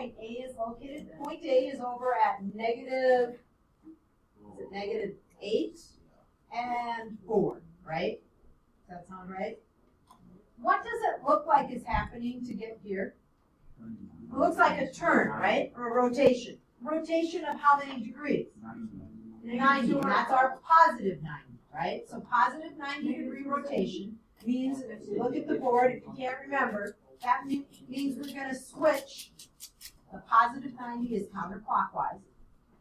point A is located? Point A is over at negative, is it negative 8 and 4, right? Does that sound right? What does it look like is happening to get here? It looks like a turn, right? Or a rotation. Rotation of how many degrees? 90. That's our positive 90, right? So positive 90-degree rotation means, if you look at the board, if you can't remember, that means we're going to switch. The positive 90 is counterclockwise.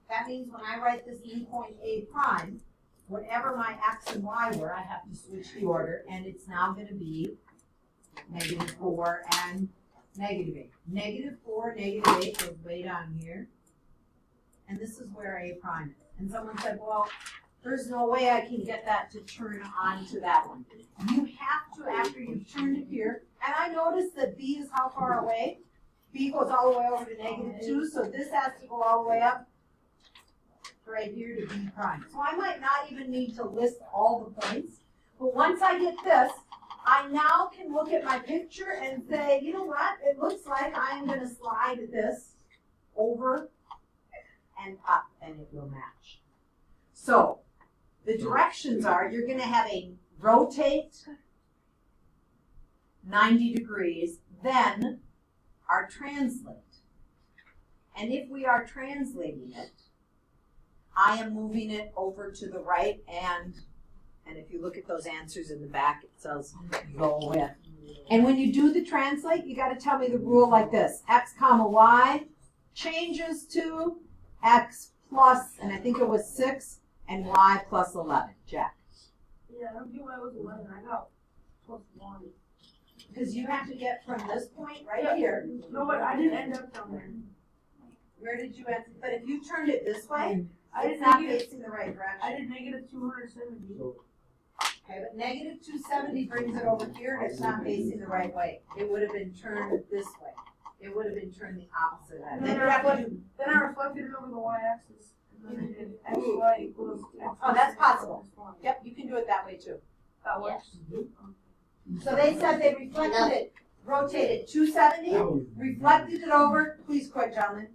That means when I write this in point A prime, whatever my x and y were, I have to switch the order, and it's now going to be negative 4 and negative 8. Negative 4, negative 8 goes way down here. And this is where A prime is. And someone said, well, there's no way I can get that to turn onto that one. You have to, after you've turned it here, and I noticed that B is how far away? B goes all the way over to negative 2, so this has to go all the way up right here to B prime. So I might not even need to list all the points, but once I get this, I now can look at my picture and say, you know what, it looks like I'm going to slide this over and up, and it will match. So the directions are, you're going to have a rotate 90 degrees, then our translate. And if we are translating it, I am moving it over to the right, and if you look at those answers in the back, it says go with. And when you do the translate, you got to tell me the rule like this. X comma y changes to x plus, and I think it was 6, and y plus 11. Jack. Yeah, I don't think I was 11. I got plus 1. Because you have to get from this point right here. No, but I didn't end up down there. Where did you end? But if you turned it this way, It's it's not negative, facing the right direction. I did negative 270. Okay, but negative 270 brings it over here, and it's not facing the right way. It would have been turned this way. It would have been turned the opposite way. Then you have to do. Then I reflected it over the y-axis. And then I did x, y equals x. Oh, that's possible. Yep, you can do it that way too. That works. So they said they reflected it, rotated 270, reflected it over. Please quit, gentlemen.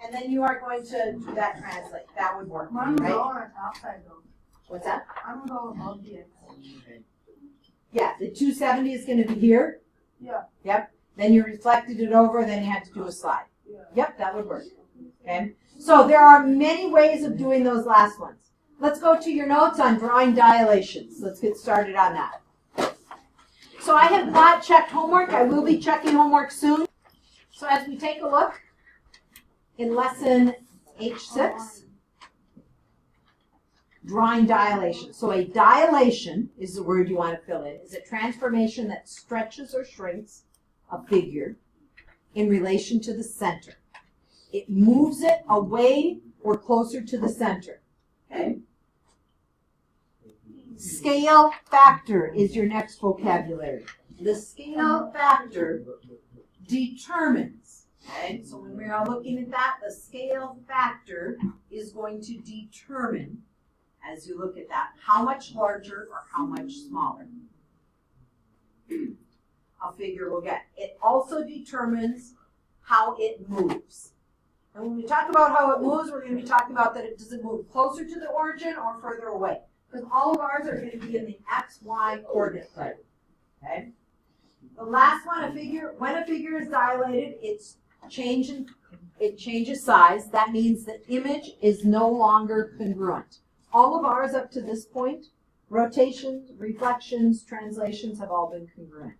And then you are going to do that translate. That would work, Mine was right? all on the top side though. What's that? Mine was all above the x. Yeah, the 270 is going to be here. Yeah. Yep. Then you reflected it over, then you had to do a slide. Yeah. Yep, that would work. Okay. So there are many ways of doing those last ones. Let's go to your notes on drawing dilations. Let's get started on that. So I have not checked homework. I will be checking homework soon. So as we take a look in lesson H6, drawing dilation. So a dilation is the word you want to fill in. Is a transformation that stretches or shrinks a figure in relation to the center. It moves it away or closer to the center. Okay? Scale factor is your next vocabulary. The scale factor determines. Okay? So when we are looking at that, the scale factor is going to determine, as you look at that, how much larger or how much smaller a figure will get. It also determines how it moves. And when we talk about how it moves, we're going to be talking about that does it move closer to the origin or further away. Because all of ours are going to be in the x, y coordinate plane. Okay? The last one, when a figure is dilated, it changes size. That means the image is no longer congruent. All of ours up to this point, rotations, reflections, translations have all been congruent.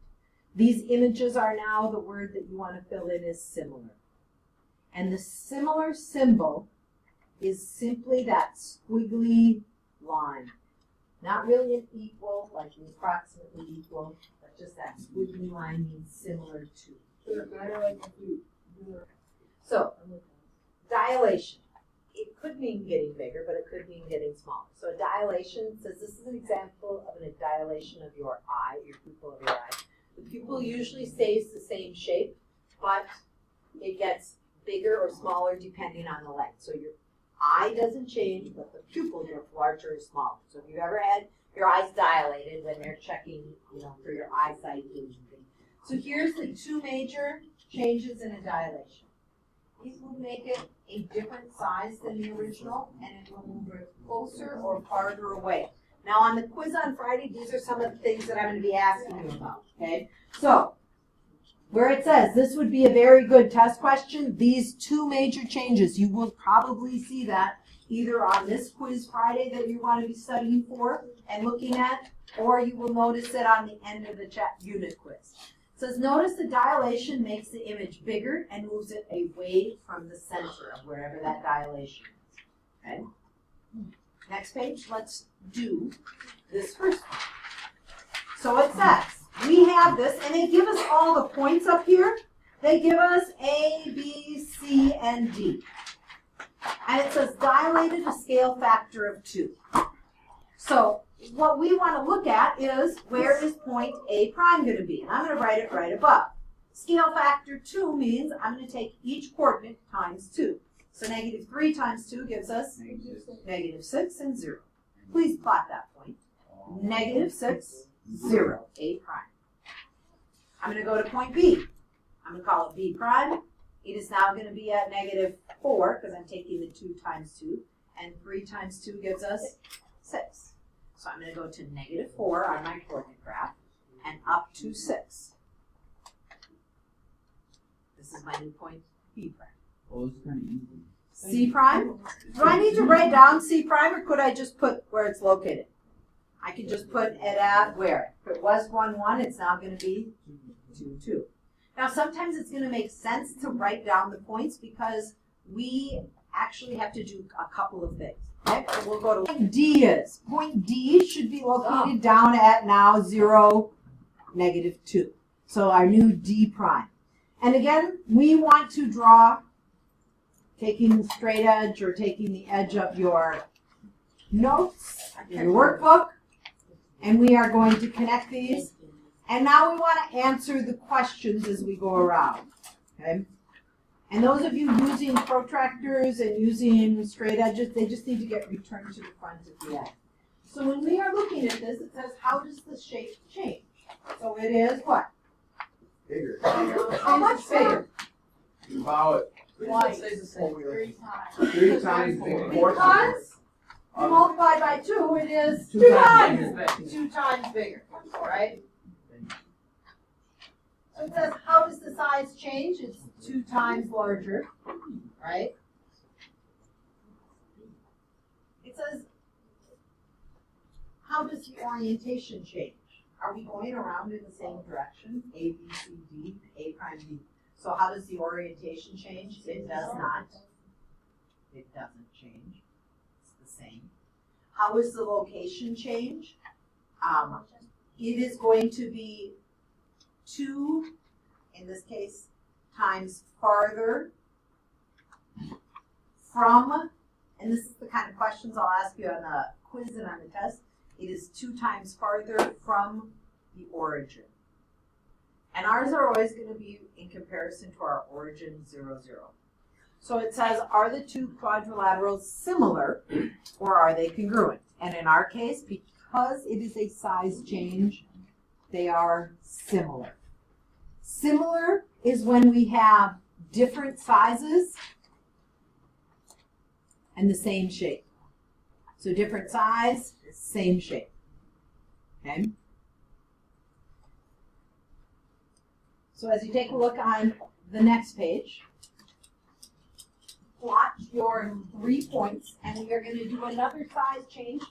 These images are now, the word that you want to fill in is similar. And the similar symbol is simply that squiggly line. Not really an equal, like an approximately equal, but just that squiggly line means similar to. So, dilation. It could mean getting bigger, but it could mean getting smaller. So a dilation says this is an example of a dilation of your eye, your pupil of your eye. The pupil usually stays the same shape, but it gets bigger or smaller depending on the length. So your eye doesn't change, but the pupil gets larger or smaller. So if you've ever had your eyes dilated when they're checking, for your eyesight illusion. So here's the two major changes in a dilation. it will make it a different size than the original, and it will move it closer or farther away. Now on the quiz on Friday, these are some of the things that I'm going to be asking you about, okay? So, where it says this would be a very good test question, these two major changes, you will probably see that either on this quiz Friday that you want to be studying for and looking at, or you will notice it on the end of the unit quiz. It says, notice the dilation makes the image bigger and moves it away from the center of wherever that dilation is. Okay? Next page, let's do this first one. So it says, we have this, and they give us all the points up here. They give us A, B, C, and D. And it says dilated a scale factor of 2. So what we want to look at is where is point A prime going to be? And I'm going to write it right above. Scale factor 2 means I'm going to take each coordinate times 2. So negative 3 times 2 gives us negative 6 and 0. Please plot that point. Negative 6, 0, A prime. I'm going to go to point B. I'm going to call it B prime. It is now going to be at negative 4 because I'm taking the 2 times 2. And 3 times 2 gives us 6. So I'm going to go to negative 4 on my coordinate graph and up to 6. This is my new point B prime. Oh, it's kind of easy. C prime? Do I need to write down C prime, or could I just put where it's located? I could just put it at where? If it was 1, 1, it's now going to be 2, 2. Now sometimes it's going to make sense to write down the points because we actually have to do a couple of things. Okay, so we'll go to point D is. Point D should be located down at now 0, negative 2. So our new D prime. And again, we want to draw taking the straight edge or taking the edge of your notes, your workbook, and we are going to connect these. And now we want to answer the questions as we go around. Okay? And those of you using protractors and using straight edges, they just need to get returned to the front at the end. So when we are looking at this, it says, how does the shape change? So it is what? Bigger. How much bigger? About Twice. 3 times bigger. 4 times. Because you multiply by 2, it is 2 times. 2 times bigger, right? So it says, how does the size change? It's 2 times larger, right? It says, how does the orientation change? Are we going around in the same direction? A, B, C, D, A prime, D. So how does the orientation change? It does not. It doesn't change. It's the same. How is the location change? It is going to be 2, in this case, times farther from, and this is the kind of questions I'll ask you on the quiz and on the test, it is 2 times farther from the origin. And ours are always going to be in comparison to our origin 0, 0. So it says, are the 2 quadrilaterals similar or are they congruent? And in our case, because it is a size change, they are similar. Similar is when we have different sizes and the same shape. So different size, same shape. Okay? So as you take a look on the next page, plot your 3 points, and we are going to do another size change.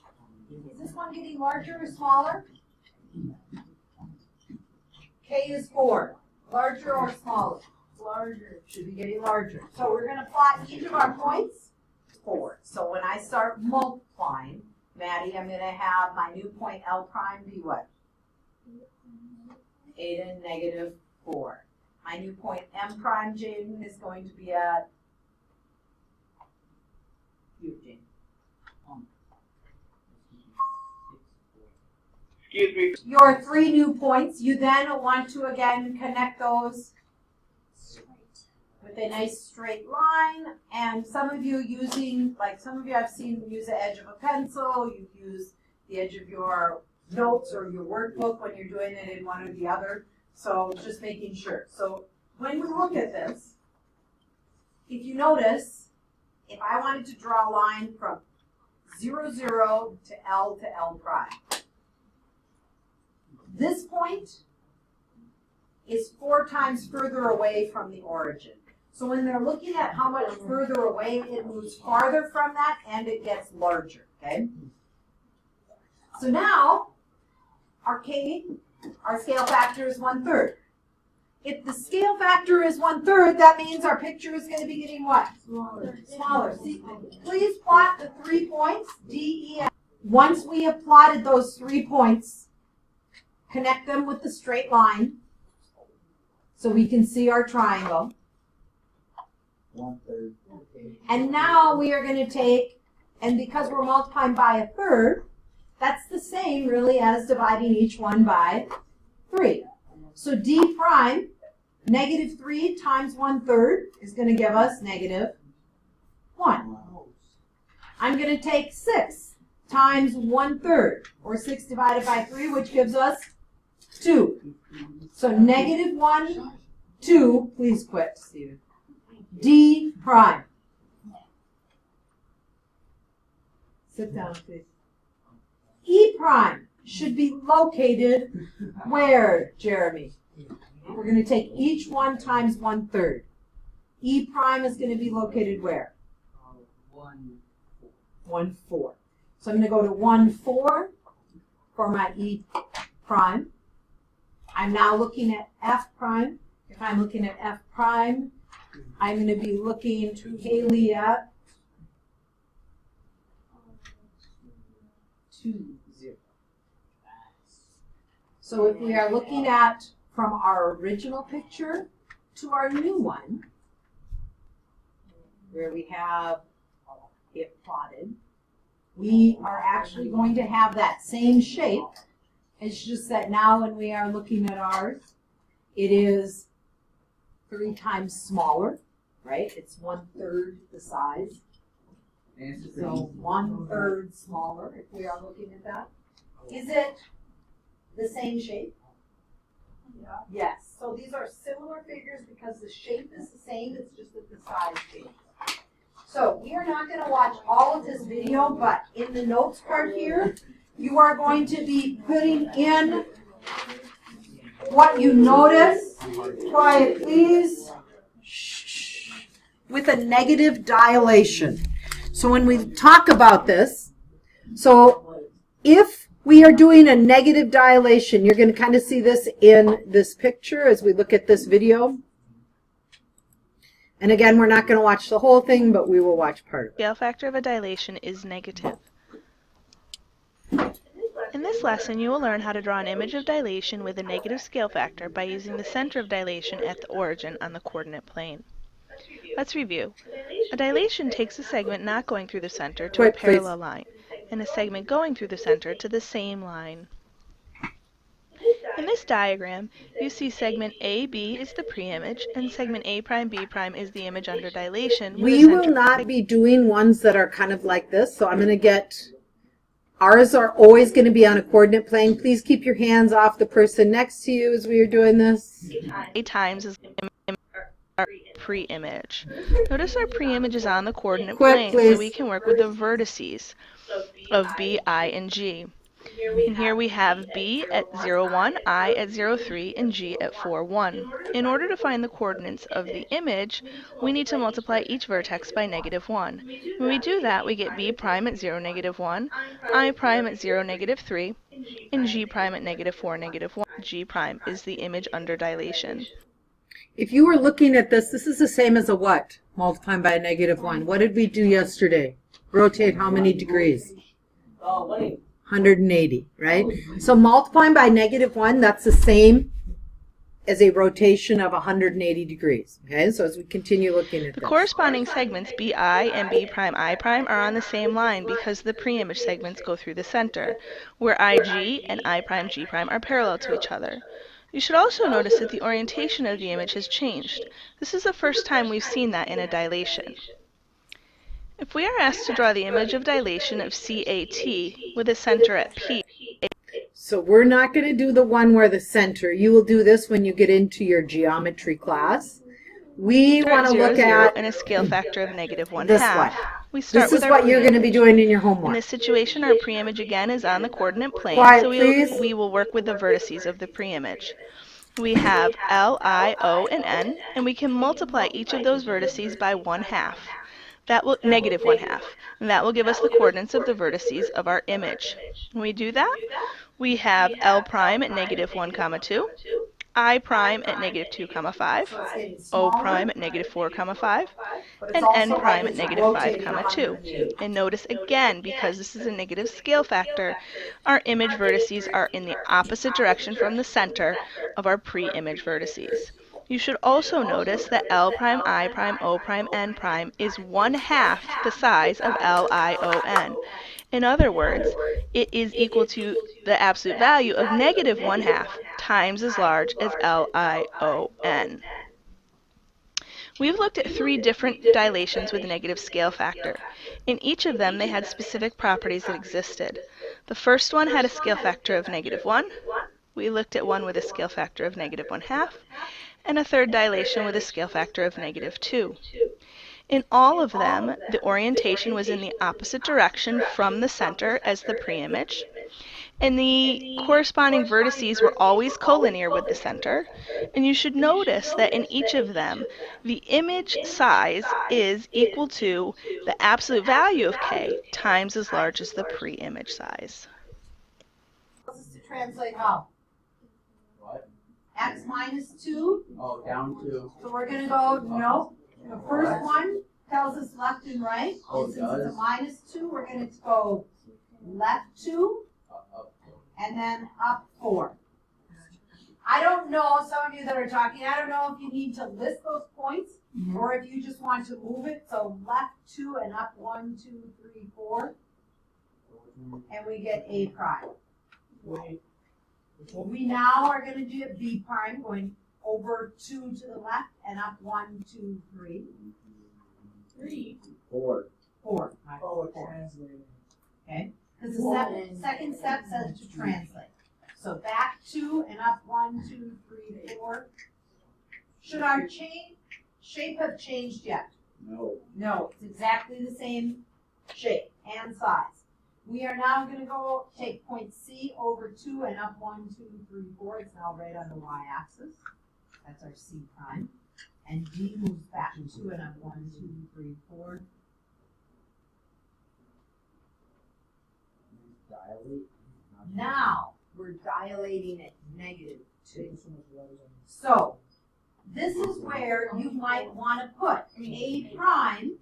Is this one getting larger or smaller? K is 4. Larger or smaller? Larger. Should be getting larger. So we're going to plot each of our points 4. So when I start multiplying, Maddie, I'm going to have my new point L prime be what? 8 and negative 4. My new point M prime, Jaden, is going to be at Jaden. Excuse me. Your 3 new points, you then want to again connect those with a nice straight line. And some of you using, like some of you I've seen use the edge of a pencil, you use the edge of your notes or your workbook when you're doing it in one or the other. So just making sure. So when we look at this, if you notice, if I wanted to draw a line from 0, 0 to L prime, this point is 4 times further away from the origin. So when they're looking at how much further away, it moves farther from that and it gets larger, okay? So now, our scale factor is 1/3. If the scale factor is 1/3, that means our picture is going to be getting what? Smaller. See, please plot the 3 points, D, E, F. Once we have plotted those 3 points, connect them with the straight line so we can see our triangle. 1/3. And now we are going to take, and because we're multiplying by a third, that's the same really as dividing each one by 3. So D prime, -3 times 1/3 is going to give us -1. I'm going to take 6 times 1/3, or 6 divided by 3, which gives us 2. So -1, 2, please quit, Stephen. D prime. Sit down, please. E prime should be located where, Jeremy? We're going to take each one times 1/3. E prime is going to be located where? 1, 4. So I'm going to go to 1, 4 for my E prime. I'm now looking at F prime. If I'm looking at F prime, I'm going to be looking to Haley at 2, 0. So if we are looking at from our original picture to our new one, where we have it plotted, we are actually going to have that same shape. It's just that now when we are looking at ours, it is 3 times smaller, right? It's 1/3 the size. So 1/3 smaller if we are looking at that. Is it the same shape? Yeah. Yes. So these are similar figures because the shape is the same, it's just that the size changes. So we are not going to watch all of this video, but in the notes part here, you are going to be putting in what you notice. Quiet, please. Shh. With a negative dilation. So when we talk about this, so if we are doing a negative dilation, you're going to kind of see this in this picture as we look at this video. And again, we're not going to watch the whole thing, but we will watch part of it. The scale factor of a dilation is negative. In this lesson, you will learn how to draw an image of dilation with a negative scale factor by using the center of dilation at the origin on the coordinate plane. Let's review. A dilation takes a segment not going through the center to a parallel line, and a segment going through the center to the same line. In this diagram, you see segment AB is the pre-image, and segment A prime B prime is the image under dilation. We will not be doing ones that are kind of like this, so I'm going to get... Ours are always going to be on a coordinate plane. Please keep your hands off the person next to you as we are doing this. A times is our pre-image. Notice our pre-image is on the coordinate plane, so we can work with the vertices of B, I, and G. And here we have B at 0, 1, I at 0, 3, and G at 4, 1. In order to find the coordinates of the image, we need to multiply each vertex by -1. When we do that, we get B prime at 0, -1, I prime at 0, -3, and G prime at -4, -1. G prime is the image under dilation. If you were looking at this, this is the same as a what? Multiplying by a -1. What did we do yesterday? Rotate how many degrees? 180, right? So multiplying by -1, that's the same as a rotation of 180 degrees. Okay, so as we continue looking at the this. corresponding segments BI and B prime I prime are on the same line because the pre-image segments go through the center, where IG and I prime G prime are parallel to each other. You should also notice that the orientation of the image has changed. This is the first time we've seen that in a dilation. If we are asked to draw the image of dilation of CAT with a center at P. So we're not going to do the one where the center. You will do this when you get into your geometry class. We want to look at and a scale factor of negative 1/2. this one. We start This with is our what you're going to be doing in your In homework. this situation, our preimage again is on the coordinate plane, Quiet, so please. we will work with the vertices of the preimage. We have L, I, O, and N, and we can multiply each of those vertices by 1/2. That will negative 1/2, and that will give us the coordinates of the vertices of our image. When we do that, we have L prime at negative 1, 2, I prime at negative 2, 5, O prime at negative 4, 5, and N prime at negative 5, 2. And notice again, because this is a negative scale factor, our image vertices are in the opposite direction from the center of our pre-image vertices. You should also notice that L prime, I prime, O prime, N prime is 1/2 the size of L, I, O, N. In other words, it is equal to the absolute value of negative 1/2 times as large as L, I, O, N. We've looked at 3 different dilations with a negative scale factor. In each of them, they had specific properties that existed. The first one had a scale factor of negative 1. We looked at one with a scale factor of negative 1/2, and a third dilation with a scale factor of negative 2. In all of them, the orientation was in the opposite direction from the center as the preimage, and the corresponding vertices were always collinear with the center. And you should notice that in each of them, the image size is equal to the absolute value of k times as large as the pre-image size. This is to translate how? What? X minus 2. Oh, down 2. So we're going to go, no. The first one tells us left and right. Oh, And it since it's a does? minus 2, we're going to go left 2 Up. and then up 4. I don't know, some of you that are talking, I don't know if you need to list those points or if you just want to move it. So left 2 and up 1, 2, 3, 4. And we get A prime. We now are going to do B prime, going over 2 to the left and up 1, 2, 3. 4. 4. Oh, translating. Okay? Because the second step says to translate. So back 2 and up 1, 2, 3, 4. Should our shape have changed yet? No. No, it's exactly the same shape and size. We are now going to go take point C over 2 and up 1, 2, 3, 4. It's now right on the y-axis. That's our C prime. And D moves back 2 and up 1, 2, 3, 4. Dilate. Now we're dilating it negative 2. So this is where you might want to put A prime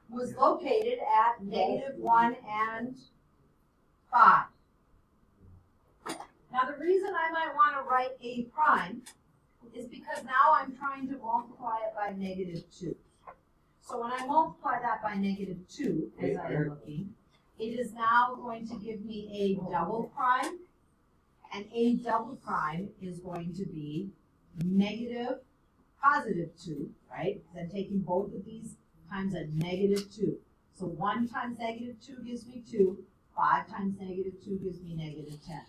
was located at negative 1 and 5. Now the reason I might want to write A prime is because now I'm trying to multiply it by negative 2. So when I multiply that by negative 2, as I am looking, it is now going to give me A double prime, and A double prime is going to be negative positive 2, right? Because I'm taking both of these times a negative 2. So 1 times negative 2 gives me 2. 5 times negative 2 gives me negative 10.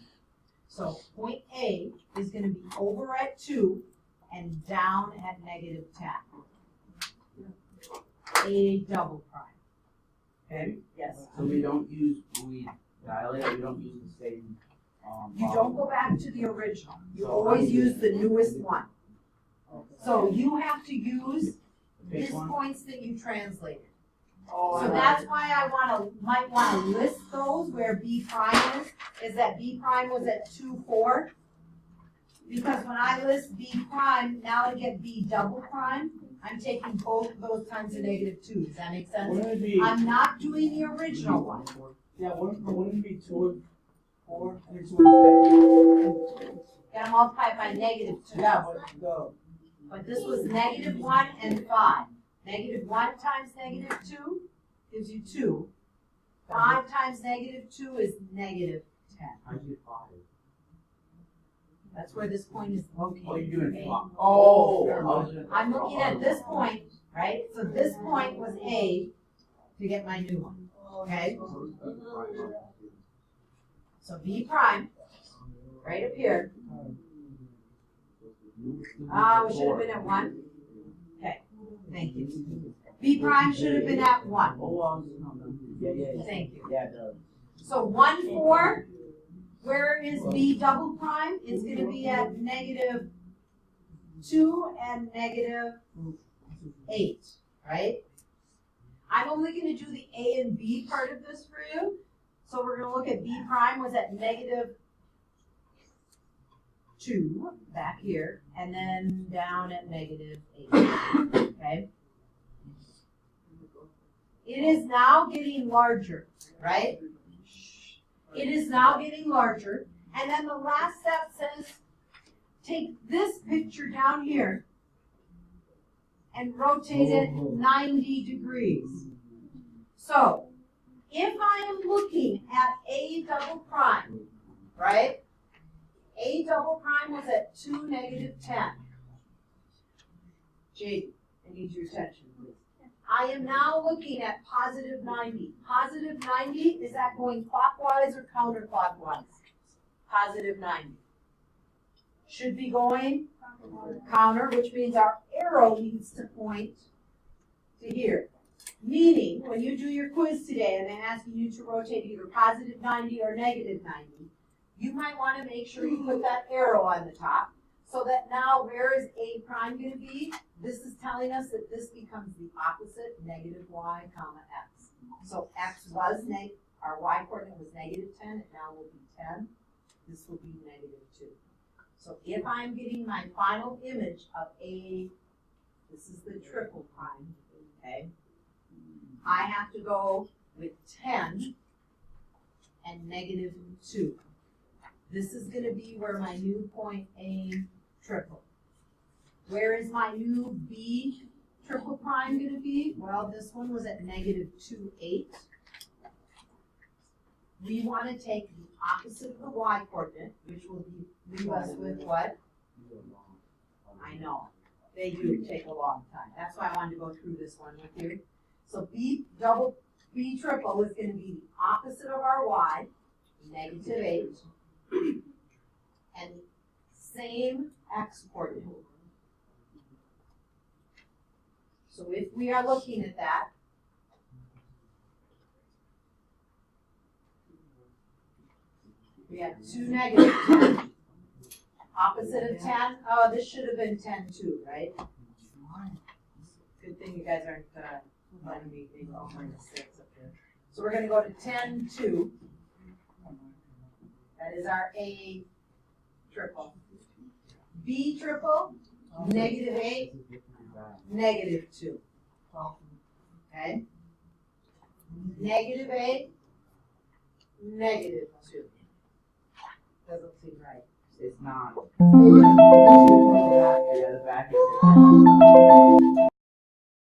So point A is going to be over at 2 and down at negative 10. A double prime. Okay? Yes. So we don't use, when we dilate, we don't use the same. You don't go back to the original. You always use the newest one. So you have to use these points that you translated. So that's why I might want to list those where B prime is that B prime was at 2, 4. Because when I list B prime, now I get B double prime, I'm taking both of those times a negative 2. Does that make sense? Wouldn't it be, I'm not doing the original one. yeah, wouldn't it be 2 and 4? I mean, 2 and 6? Gotta multiply it by negative 2. Go. But this was negative 1 and 5. Negative 1 times negative 2 gives you 2. 5 times negative 2 is negative 10. I do 5. That's where this point is located. Oh, you're doing okay? 5. Oh, I'm looking at this point, right? So this point was A to get my new one. Okay? So B prime, right up here. We should have been at 1. Okay. Thank you. B prime should have been at 1. Yeah. Thank you. Yeah, it does. So 1, 4. Where is B double prime? It's going to be at -2 and -8, right? I'm only going to do the A and B part of this for you. So we're going to look at B prime was at -2 back here, and then down at -8, okay? It is now getting larger, right? It is now getting larger. And then the last step says, take this picture down here and rotate it 90 degrees. So, if I am looking at A double prime, right? A double prime was at 2, -10. Jade, I need your attention, please. I am now looking at +90. +90, is that going clockwise or counterclockwise? +90. Should be going counter, which means our arrow needs to point to here. Meaning, when you do your quiz today and they're asking you to rotate either +90 or -90, you might want to make sure you put that arrow on the top so that now where is A prime going to be? This is telling us that this becomes the opposite, -y, x. So x was our y coordinate was -10, it now will be 10. This will be -2. So if I'm getting my final image of A, this is the triple prime, okay? I have to go with 10 and -2. This is going to be where my new point A triple. Where is my new B triple prime going to be? Well, this one was at -2, 8. We want to take the opposite of the y coordinate, which will leave us with what? I know. They do take a long time. That's why I wanted to go through this one with you. So B triple is going to be the opposite of our y, -8, and same x coordinate. So if we are looking at that, we have 2 -10. Opposite of 10, oh, this should have been 10 too, right? Good thing you guys aren't letting me think all my mistakes up here. So we're going to go to 10, 2. That is our A triple. B triple, -8, -2. Okay? -8, -2. Doesn't seem right. It's not.